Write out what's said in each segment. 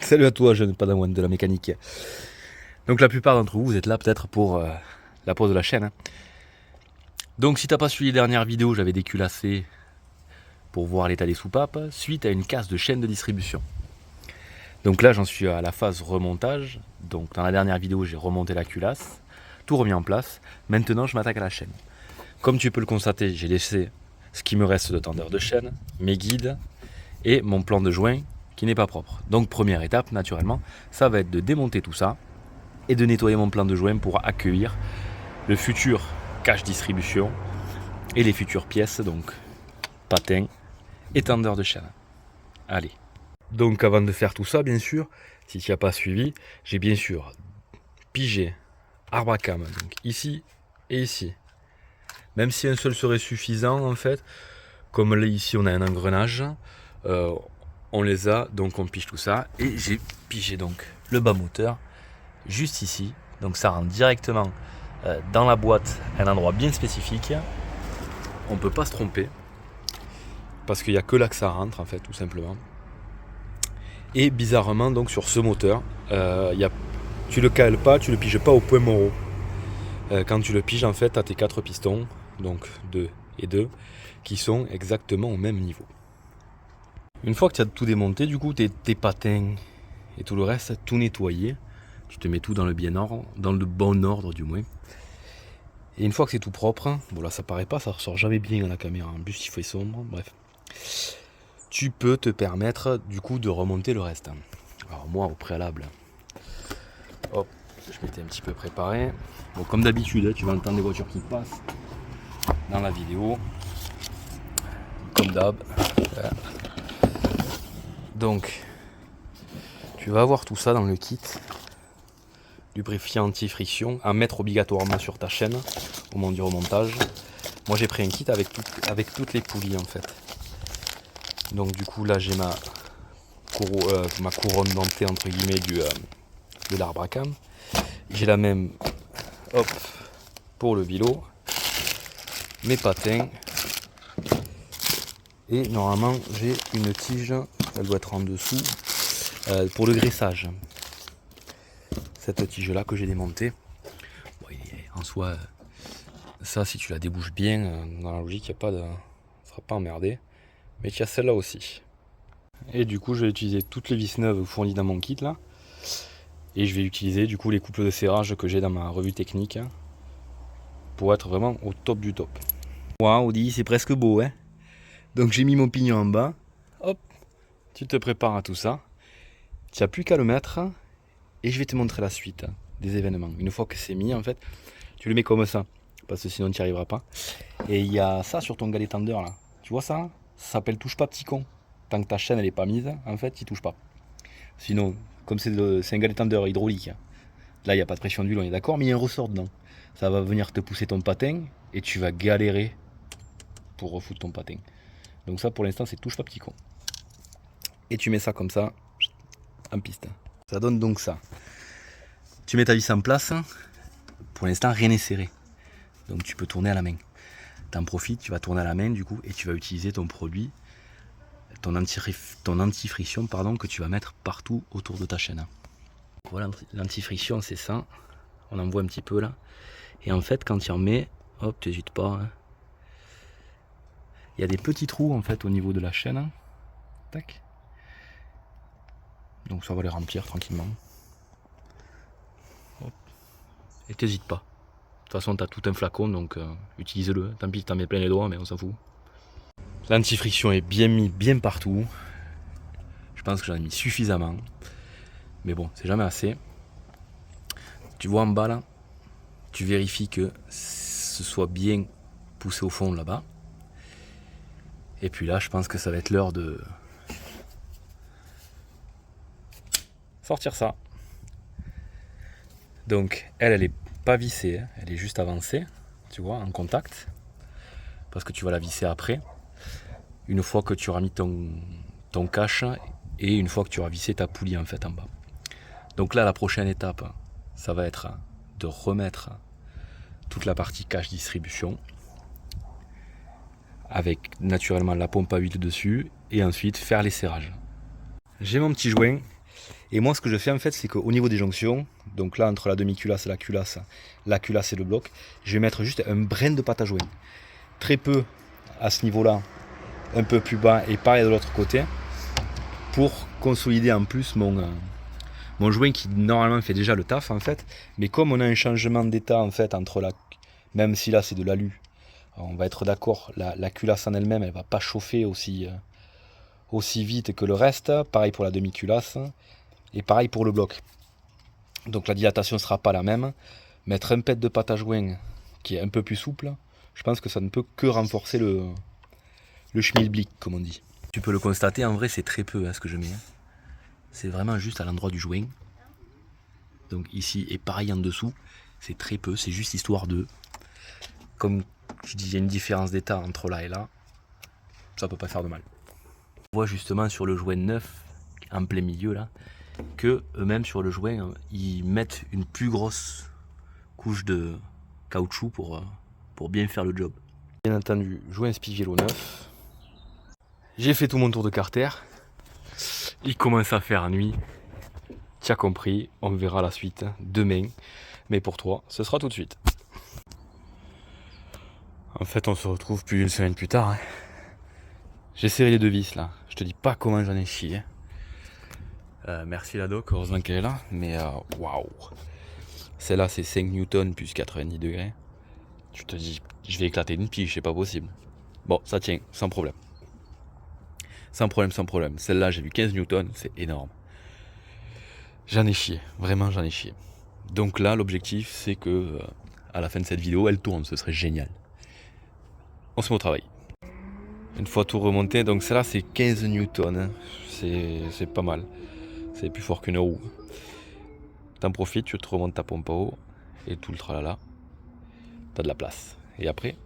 Salut à toi, jeune padawan de la mécanique. Donc la plupart d'entre vous, vous êtes là peut-être pour la pause de la chaîne. Donc si t'as pas suivi les dernières vidéos, j'avais déculassé pour voir l'état des soupapes suite à une casse de chaîne de distribution. Donc là j'en suis à la phase remontage. Donc dans la dernière vidéo j'ai remonté la culasse, tout remis en place. Maintenant je m'attaque à la chaîne. Comme tu peux le constater, j'ai laissé ce qui me reste de tendeur de chaîne, mes guides et mon plan de joint qui n'est pas propre. Donc première étape naturellement, ça va être de démonter tout ça et de nettoyer mon plan de joint pour accueillir le futur cache distribution et les futures pièces, donc patins et tendeur de chaîne. Allez. Donc avant de faire tout ça, bien sûr, si tu n'as pas suivi, j'ai bien sûr pigé arbre à cam, donc ici et ici. Même si un seul serait suffisant en fait, comme là ici on a un engrenage, on les a, donc on pige tout ça. Et j'ai pigé donc le bas moteur juste ici, donc ça rentre directement dans la boîte à un endroit bien spécifique. On ne peut pas se tromper parce qu'il n'y a que là que ça rentre en fait, tout simplement. Et bizarrement donc sur ce moteur, tu le cales pas, tu le piges pas au point moro. Quand tu le piges en fait, tu as tes 4 pistons, donc 2 et 2, qui sont exactement au même niveau. Une fois que tu as tout démonté, du coup tes patins et tout le reste, tout nettoyé, tu te mets tout dans le bon ordre du moins. Et une fois que c'est tout propre, bon là ça paraît pas, ça ressort jamais bien à la caméra, en plus il fait sombre, bref. Tu peux te permettre du coup de remonter le reste. Alors moi au préalable, hop, je m'étais un petit peu préparé. Bon comme d'habitude, tu vas entendre des voitures qui passent dans la vidéo. Comme d'hab. Voilà. Donc tu vas avoir tout ça dans le kit. Lubrifiant anti-friction à mettre obligatoirement sur ta chaîne au moment du remontage. Moi j'ai pris un kit avec toutes les poulies en fait. Donc du coup là j'ai ma couronne dentée entre guillemets de l'arbre à cam. J'ai la même pour le vélo, mes patins et normalement j'ai une tige, elle doit être en dessous pour le graissage. Cette tige là que j'ai démontée, bon, en soi ça si tu la débouches bien dans la logique, ça ne sera pas emmerdé, mais il y a celle-là aussi. Et du coup je vais utiliser toutes les vis neuves fournies dans mon kit là, et je vais utiliser du coup les couples de serrage que j'ai dans ma revue technique pour être vraiment au top du top. Waouh, Audi, c'est presque beau hein. Donc j'ai mis mon pignon en bas, hop, tu te prépares à tout ça, tu n'as plus qu'à le mettre. Et je vais te montrer la suite des événements. Une fois que c'est mis, en fait, tu le mets comme ça, parce que sinon tu n'y arriveras pas. Et il y a ça sur ton galet tendeur là. Tu vois ça? Ça s'appelle touche pas petit con. Tant que ta chaîne elle est pas mise, en fait, il touche pas. Sinon, comme c'est un galet tendeur hydraulique, là il n'y a pas de pression d'huile, on est d'accord, mais il y a un ressort dedans. Ça va venir te pousser ton patin et tu vas galérer pour refoutre ton patin. Donc ça pour l'instant c'est touche pas petit con. Et tu mets ça comme ça en piste. Ça donne donc ça. Tu mets ta vis en place. Pour l'instant, rien n'est serré. Donc tu peux tourner à la main. T'en profites, tu vas tourner à la main du coup et tu vas utiliser ton produit, ton anti-friction que tu vas mettre partout autour de ta chaîne. Voilà, l'anti-friction c'est ça. On en voit un petit peu là. Et en fait, quand tu en mets, hop, t'hésites pas. Hein. Il y a des petits trous en fait au niveau de la chaîne. Tac. Donc ça va les remplir tranquillement. Hop. Et t'hésites pas. De toute façon, tu as tout un flacon, donc utilise-le. Tant pis, t'en mets plein les doigts, mais on s'en fout. L'anti-friction est bien mis, bien partout. Je pense que j'en ai mis suffisamment. Mais bon, c'est jamais assez. Tu vois en bas là, tu vérifies que ce soit bien poussé au fond là-bas. Et puis là, je pense que ça va être l'heure de sortir ça. Donc, elle est pas vissée, hein. Elle est juste avancée, tu vois, en contact. Parce que tu vas la visser après. Une fois que tu auras mis ton cache et une fois que tu auras vissé ta poulie en fait en bas. Donc là, la prochaine étape, ça va être de remettre toute la partie cache distribution avec naturellement la pompe à huile dessus et ensuite faire les serrages. J'ai mon petit joint Et moi ce que je fais en fait c'est qu'au niveau des jonctions, donc là entre la demi-culasse et la culasse et le bloc, je vais mettre juste un brin de pâte à joint. Très peu à ce niveau-là, un peu plus bas et pareil de l'autre côté, pour consolider en plus mon joint qui normalement fait déjà le taf en fait. Mais comme on a un changement d'état en fait entre même si là c'est de l'alu, on va être d'accord, la culasse en elle-même elle va pas chauffer aussi vite que le reste, pareil pour la demi-culasse et pareil pour le bloc. Donc la dilatation sera pas la même. Mettre un pet de pâte à joint qui est un peu plus souple, je pense que ça ne peut que renforcer le schmilblick comme on dit. Tu peux le constater, en vrai c'est très peu ce que je mets. C'est vraiment juste à l'endroit du joint. Donc ici et pareil en dessous, c'est très peu, c'est juste histoire de... Comme je dis, il y a une différence d'état entre là et là, ça peut pas faire de mal. On voit justement sur le joint neuf, en plein milieu là, que eux-mêmes sur le joint, ils mettent une plus grosse couche de caoutchouc pour bien faire le job. Bien entendu, joint Spigello neuf. J'ai fait tout mon tour de carter. Il commence à faire nuit. Tu as compris, on verra la suite demain. Mais pour toi, ce sera tout de suite. En fait, on se retrouve plus d'une semaine plus tard. J'ai serré les deux vis là. Je te dis pas comment j'en ai chié. Merci la doc, heureusement qu'elle est là. Mais waouh. Celle-là, c'est 5 newtons plus 90 degrés. Tu te dis, je vais éclater une pige, c'est pas possible. Bon, ça tient, sans problème. Sans problème. Celle-là, j'ai vu 15 newtons, c'est énorme. J'en ai chié, vraiment j'en ai chié. Donc là, l'objectif, c'est que à la fin de cette vidéo, elle tourne, ce serait génial. On se met au travail. Une fois tout remonté, donc celle-là, c'est 15 newtons. C'est pas mal. C'est plus fort qu'une roue. T'en profites, tu te remontes ta pompe à eau et tout le tralala. T'as de la place. Et après,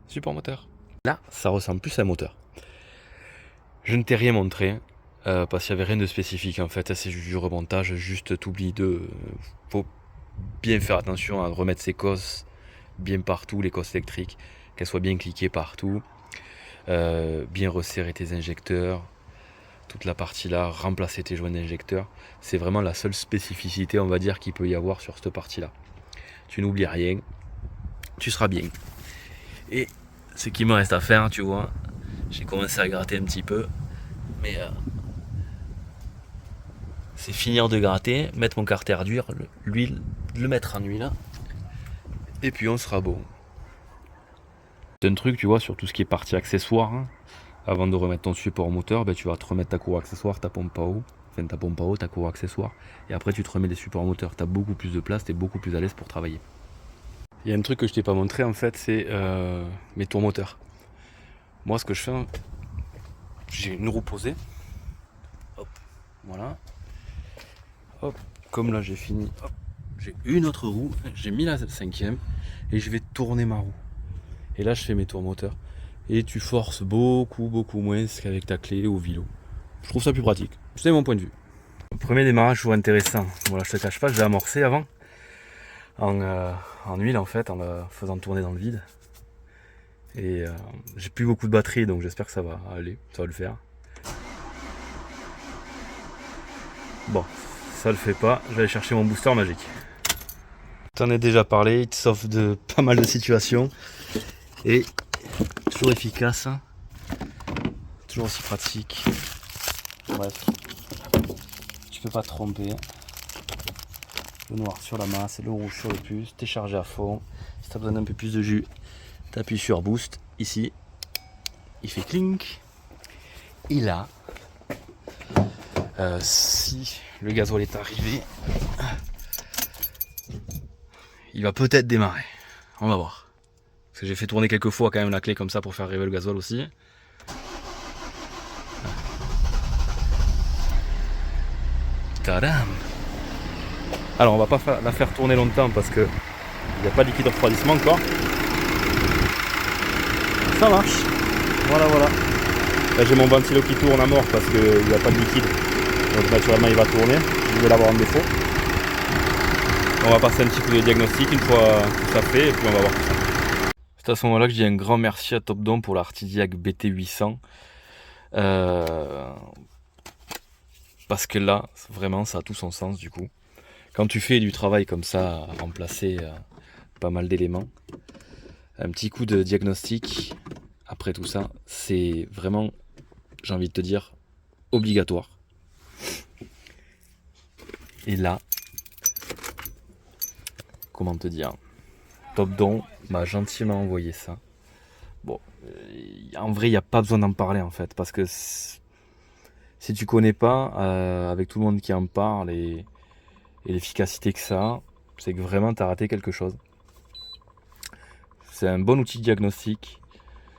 support moteur. Là, ça ressemble plus à un moteur. Je ne t'ai rien montré. Parce qu'il n'y avait rien de spécifique en fait, c'est juste du remontage, juste t'oublies faut bien faire attention à remettre ses cosses bien partout, les cosses électriques, qu'elles soient bien cliquées partout, bien resserrer tes injecteurs, toute la partie là, remplacer tes joints d'injecteurs, c'est vraiment la seule spécificité on va dire qu'il peut y avoir sur cette partie là. Tu n'oublies rien, tu seras bien. Et ce qui me reste à faire, tu vois, j'ai commencé à gratter un petit peu, mais c'est finir de gratter, mettre mon carter dur, l'huile, le mettre en huile, et puis on sera bon. C'est un truc, tu vois, sur tout ce qui est partie accessoire, hein, avant de remettre ton support moteur, ben, tu vas te remettre ta cour accessoire, ta pompe à eau, ta cour accessoire, et après tu te remets des supports moteurs, tu as beaucoup plus de place, tu es beaucoup plus à l'aise pour travailler. Il y a un truc que je t'ai pas montré en fait, c'est mes tours moteurs. Moi ce que je fais, j'ai une roue posée, hop, voilà. Hop, comme là j'ai fini, hop, j'ai une autre roue, j'ai mis la 5e et je vais tourner ma roue. Et là je fais mes tours moteurs. Et tu forces beaucoup moins qu'avec ta clé au vélo. Je trouve ça plus pratique. C'est mon point de vue. Le premier démarrage, je trouve intéressant. Voilà, je te cache pas, je l'ai amorcé avant en huile en fait, en la faisant tourner dans le vide. Et j'ai plus beaucoup de batterie donc j'espère que ça va aller, ça va le faire. Bon. Ça le fait pas, je vais aller chercher mon booster magique. T'en ai déjà parlé, il te sauve de pas mal de situations. Et toujours efficace. Toujours aussi pratique. Bref. Tu peux pas te tromper. Le noir sur la masse, le rouge sur le puce, t'es chargé à fond. Si t'as besoin d'un peu plus de jus, t'appuies sur boost. Ici, il fait clink. Et là, si le gasoil est arrivé, il va peut-être démarrer. On va voir. Parce que j'ai fait tourner quelques fois quand même la clé comme ça pour faire arriver le gasoil aussi. Tadam! Alors on va pas la faire tourner longtemps parce que il n'y a pas de liquide de refroidissement encore. Ça marche. Voilà. Là j'ai mon ventilo qui tourne à mort parce qu'il n'y a pas de liquide. Donc naturellement il va tourner. Je vais l'avoir en défaut. On va passer un petit coup de diagnostic une fois tout ça fait et puis on va voir tout ça. C'est à ce moment-là que je dis un grand merci à Topdon pour l'Artidiac BT800. Parce que là, vraiment, ça a tout son sens du coup. Quand tu fais du travail comme ça, à remplacer pas mal d'éléments, un petit coup de diagnostic, après tout ça, c'est vraiment, j'ai envie de te dire, obligatoire. Et là, comment te dire, Topdon m'a gentiment envoyé ça. Bon, en vrai, il n'y a pas besoin d'en parler en fait, parce que si tu connais pas, avec tout le monde qui en parle et l'efficacité que ça a, c'est que vraiment tu as raté quelque chose. C'est un bon outil de diagnostic,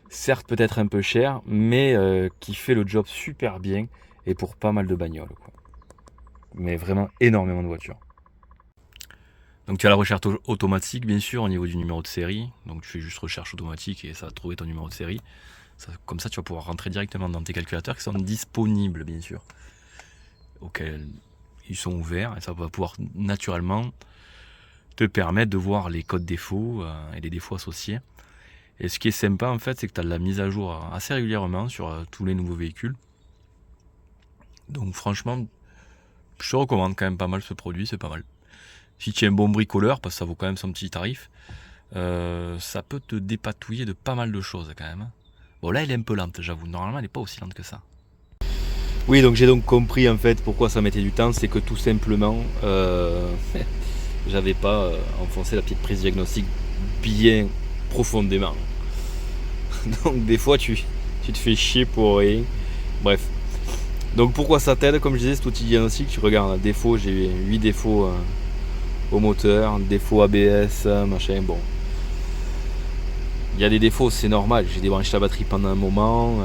certes peut-être un peu cher, mais qui fait le job super bien et pour pas mal de bagnoles, quoi. Mais vraiment énormément de voitures. Donc tu as la recherche automatique bien sûr au niveau du numéro de série. Donc tu fais juste recherche automatique et ça va trouver ton numéro de série. Comme ça tu vas pouvoir rentrer directement dans tes calculateurs qui sont disponibles bien sûr, auxquels ils sont ouverts et ça va pouvoir naturellement te permettre de voir les codes défauts et les défauts associés. Et ce qui est sympa en fait, c'est que tu as de la mise à jour assez régulièrement sur tous les nouveaux véhicules. Donc franchement, je te recommande quand même pas mal ce produit, c'est pas mal. Si tu es un bon bricoleur, parce que ça vaut quand même son petit tarif, ça peut te dépatouiller de pas mal de choses quand même. Bon là elle est un peu lente, j'avoue, normalement elle n'est pas aussi lente que ça. Oui, donc j'ai donc compris en fait pourquoi ça mettait du temps, c'est que tout simplement j'avais pas enfoncé la petite prise diagnostique bien profondément. Donc des fois tu te fais chier pour rien. Bref. Donc pourquoi ça t'aide, comme je disais, cet outil diagnostic, tu regardes, défaut, j'ai 8 défauts au moteur, défaut ABS, machin, bon. Il y a des défauts, c'est normal, j'ai débranché la batterie pendant un moment.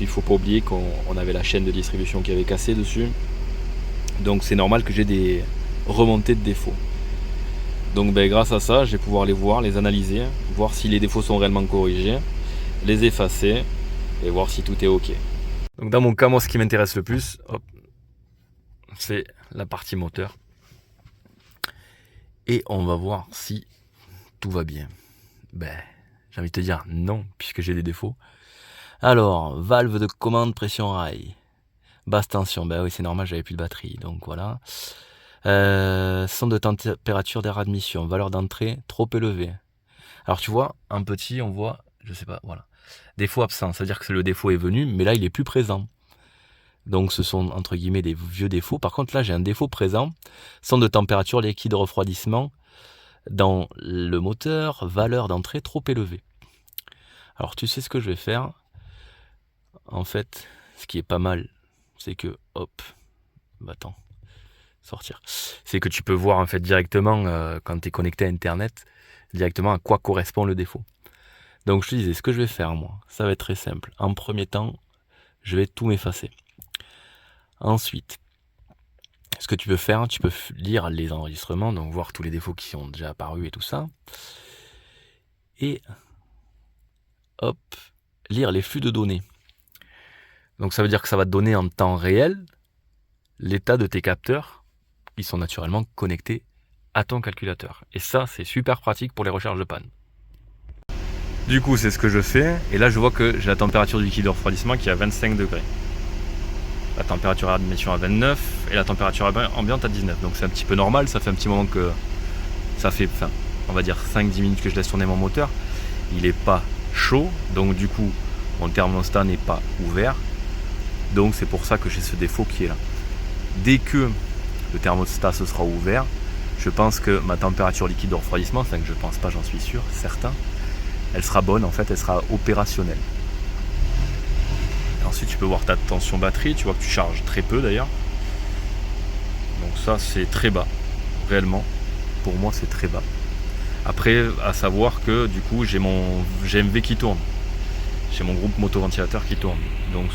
Il faut pas oublier qu'on avait la chaîne de distribution qui avait cassé dessus. Donc c'est normal que j'ai des remontées de défauts. Donc grâce à ça, je vais pouvoir les voir, les analyser, voir si les défauts sont réellement corrigés, les effacer et voir si tout est ok. Donc dans mon cas, moi ce qui m'intéresse le plus, c'est la partie moteur. Et on va voir si tout va bien. J'ai envie de te dire non, puisque j'ai des défauts. Alors, valve de commande pression rail. Basse tension, oui c'est normal, j'avais plus de batterie, donc voilà. Sonde de température d'air admission, valeur d'entrée trop élevée. Alors tu vois, en petit on voit, je sais pas, voilà. Défaut absent, ça veut dire que le défaut est venu, mais là il est plus présent. Donc ce sont entre guillemets des vieux défauts. Par contre là j'ai un défaut présent, sonde de température liquide refroidissement dans le moteur, valeur d'entrée trop élevée. Alors tu sais ce que je vais faire. En fait, ce qui est pas mal, c'est que, attends, sortir. C'est que tu peux voir en fait directement, quand tu es connecté à Internet, directement à quoi correspond le défaut. Donc je te disais, ce que je vais faire moi, ça va être très simple. En premier temps, je vais tout m'effacer. Ensuite, ce que tu peux faire, tu peux lire les enregistrements, donc voir tous les défauts qui sont déjà apparus et tout ça. Et, lire les flux de données. Donc ça veut dire que ça va te donner en temps réel l'état de tes capteurs qui sont naturellement connectés à ton calculateur. Et ça, c'est super pratique pour les recherches de panne. Du coup, c'est ce que je fais. Et là, je vois que j'ai la température du liquide de refroidissement qui est à 25 degrés. La température d'admission à 29 et la température ambiante à 19. Donc c'est un petit peu normal. Ça fait un petit moment que ça fait, on va dire 5-10 minutes que je laisse tourner mon moteur. Il n'est pas chaud. Donc du coup, mon thermostat n'est pas ouvert. Donc c'est pour ça que j'ai ce défaut qui est là. Dès que le thermostat se sera ouvert, je pense que ma température liquide de refroidissement, que je pense pas, j'en suis sûr, certain, elle sera bonne, en fait, elle sera opérationnelle. Et ensuite, tu peux voir ta tension batterie, tu vois que tu charges très peu d'ailleurs. Donc ça, c'est très bas, réellement. Pour moi, c'est très bas. Après, à savoir que du coup, j'ai mon GMV qui tourne. J'ai mon groupe motoventilateur qui tourne. Donc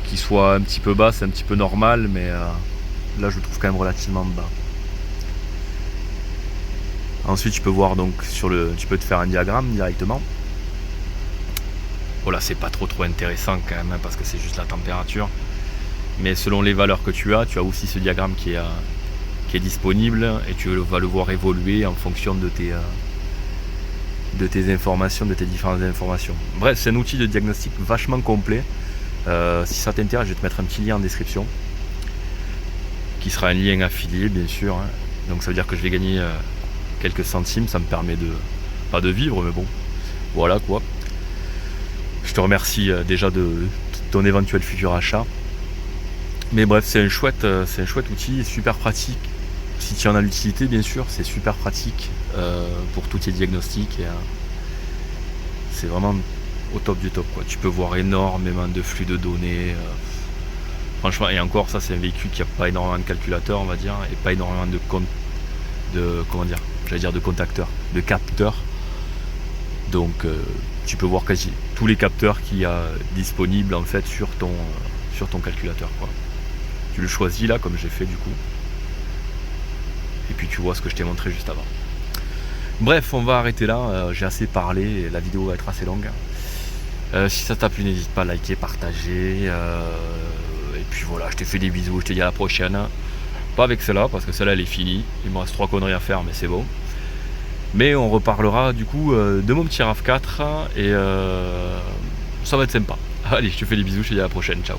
qu'il soit un petit peu bas, c'est un petit peu normal, mais là je le trouve quand même relativement bas. Ensuite tu peux voir donc tu peux te faire un diagramme directement. Voilà, c'est pas trop intéressant quand même, parce que c'est juste la température. Mais selon les valeurs que tu as aussi ce diagramme qui est disponible et tu vas le voir évoluer en fonction de tes informations, de tes différentes informations. Bref, c'est un outil de diagnostic vachement complet. Si ça t'intéresse, je vais te mettre un petit lien en description, qui sera un lien affilié bien sûr, hein. Donc ça veut dire que je vais gagner quelques centimes, ça me permet de, pas de vivre, mais bon, voilà quoi. Je te remercie déjà de ton éventuel futur achat. Mais bref, c'est un chouette outil, super pratique. Si tu en as l'utilité, bien sûr, c'est super pratique pour tous tes diagnostics. Et, c'est vraiment au top du top, quoi. Tu peux voir énormément de flux de données. Franchement, et encore, ça, c'est un véhicule qui n'a pas énormément de calculateurs, on va dire, et pas énormément comment dire, j'allais dire de contacteurs, de capteurs. Donc, tu peux voir quasi tous les capteurs qu'il y a disponibles en fait sur ton calculateur, quoi. Tu le choisis là, comme j'ai fait du coup. Et puis tu vois ce que je t'ai montré juste avant. Bref, on va arrêter là. J'ai assez parlé. La vidéo va être assez longue. Si ça t'a plu, n'hésite pas à liker, partager. Et puis voilà, je te fais des bisous. Je te dis à la prochaine. Pas avec celle-là, parce que celle-là, elle est finie. Il me reste 3 conneries à faire, mais c'est bon. Mais on reparlera du coup de mon petit RAV4. Et ça va être sympa. Allez, je te fais des bisous. Je te dis à la prochaine. Ciao.